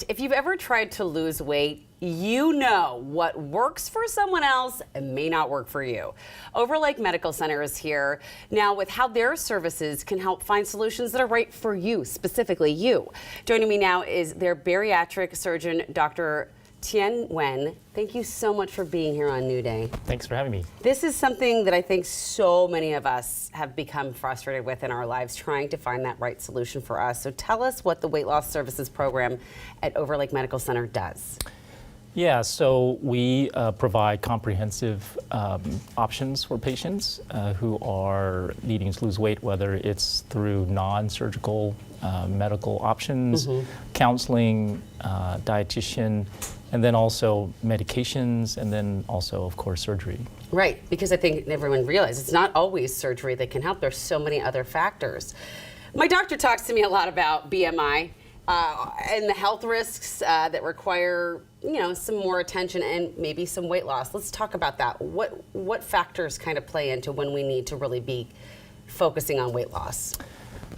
honest, if you've ever tried to lose weight, you know what works for someone else may not work for you. Overlake Medical Center is here now with how their services can help find solutions that are right for you, specifically you. Joining me now is their bariatric surgeon, Dr. Thien Nguyen. Thank you so much for being here on New Day. Thanks for having me. This is something that I think so many of us have become frustrated with in our lives, trying to find that right solution for us. So tell us what the weight loss services program at Overlake Medical Center does. Yeah, so we provide comprehensive options for patients who are needing to lose weight, whether it's through non-surgical medical options, counseling, dietitian, and then also medications, and then also, of course, surgery. Right, because I think everyone realizes it's not always surgery that can help. There's so many other factors. My doctor talks to me a lot about BMI and the health risks that require, some more attention and maybe some weight loss. Let's talk about that. What factors kind of play into when we need to really be focusing on weight loss?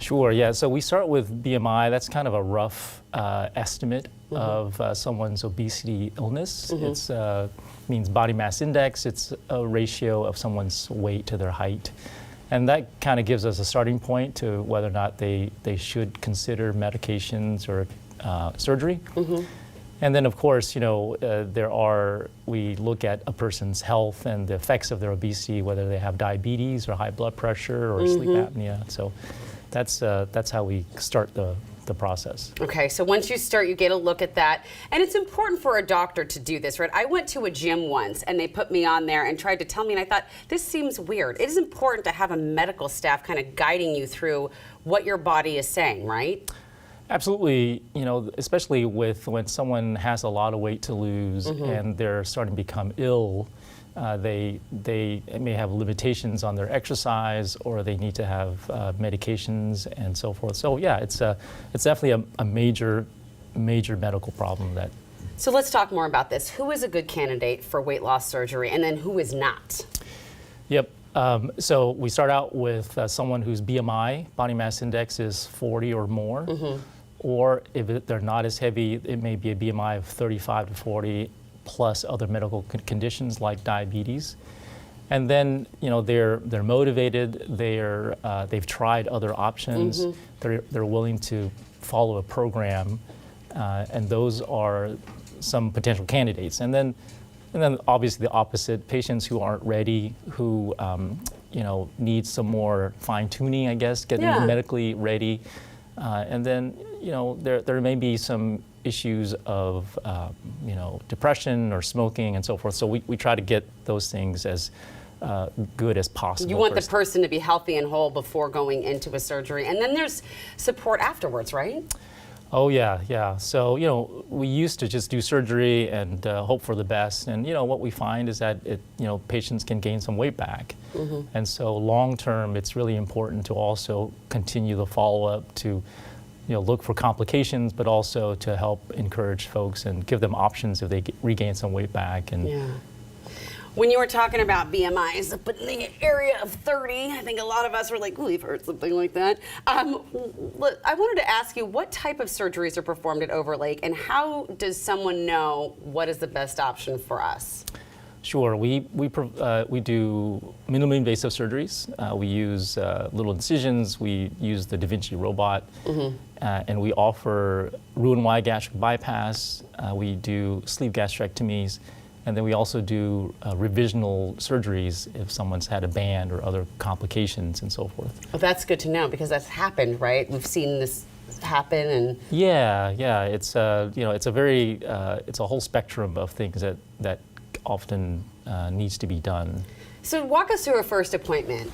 Sure, yeah, so we start with BMI. That's kind of a rough estimate of someone's obesity illness. It's means body mass index. It's a ratio of someone's weight to their height. And that kind of gives us a starting point to whether or not they should consider medications or surgery. And then, of course, we look at a person's health and the effects of their obesity, whether they have diabetes or high blood pressure or sleep apnea. So that's how we start the process. Okay, so once you start, you get a look at that. And it's important for a doctor to do this, right? I went to a gym once and they put me on there and tried to tell me, and I thought, this seems weird. It is important to have a medical staff kind of guiding you through what your body is saying, right? Absolutely, especially when someone has a lot of weight to lose and they're starting to become ill. They may have limitations on their exercise, or they need to have medications and so forth. So yeah, it's definitely a major medical problem. So let's talk more about this. Who is a good candidate for weight loss surgery, and then who is not? Yep. So we start out with someone whose BMI, body mass index, is 40 or more, or if they're not as heavy, it may be a BMI of 35 to 40. Plus other medical conditions like diabetes, and then they're motivated. They've tried other options. They're willing to follow a program, and those are some potential candidates. And then obviously the opposite: patients who aren't ready, who need some more fine tuning, I guess, getting medically ready, and then there may be some issues of depression or smoking and so forth. So we try to get those things as good as possible. You want the person to be healthy and whole before going into a surgery, and then there's support afterwards, right? Oh yeah. So we used to just do surgery and hope for the best, and what we find is that patients can gain some weight back, and so long term it's really important to also continue the follow-up to look for complications, but also to help encourage folks and give them options if they regain some weight back. And when you were talking about BMIs up in the area of 30, I think a lot of us were like, we've heard something like that. I wanted to ask you, what type of surgeries are performed at Overlake, and how does someone know what is the best option for us? Sure, we do minimally invasive surgeries. We use little incisions. We use the Da Vinci robot, and we offer Roux-en-Y gastric bypass. We do sleeve gastrectomies, and then we also do revisional surgeries if someone's had a band or other complications and so forth. Well, that's good to know, because that's happened, right? We've seen this happen, and yeah. It's it's a whole spectrum of things that often needs to be done. So walk us through a first appointment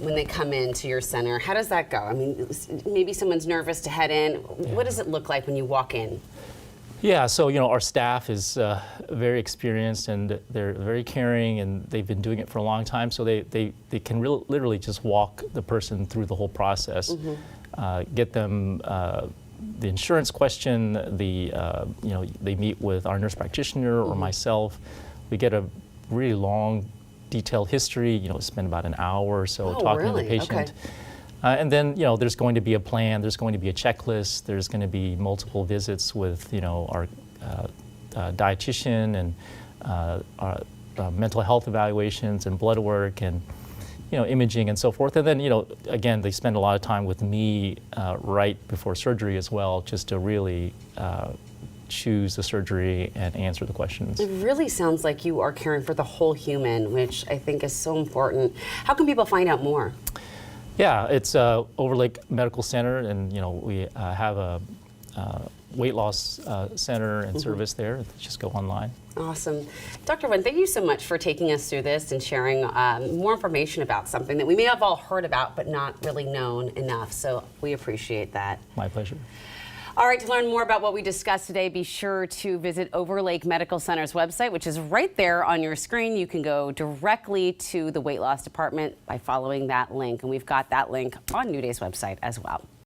when they come into your center. How does that go? I mean, maybe someone's nervous to head in. What does it look like when you walk in? Yeah, so our staff is very experienced, and they're very caring, and they've been doing it for a long time. So they can literally just walk the person through the whole process, get them the insurance question. They meet with our nurse practitioner or myself. We get a really long, detailed history. Spend about an hour or so talking to the patient. Okay. And then, there's going to be a plan, there's going to be a checklist, there's going to be multiple visits with, our dietitian and our mental health evaluations and blood work and, imaging and so forth. And then, again, they spend a lot of time with me right before surgery as well, just to really choose the surgery and answer the questions. It really sounds like you are caring for the whole human, which I think is so important. How can people find out more? Yeah, it's Overlake Medical Center, and we have a weight loss center and service there. Just go online. Awesome. Dr. Nguyen, thank you so much for taking us through this and sharing more information about something that we may have all heard about but not really known enough. So we appreciate that. My pleasure. All right, to learn more about what we discussed today, be sure to visit Overlake Medical Center's website, which is right there on your screen. You can go directly to the weight loss department by following that link, and we've got that link on New Day's website as well.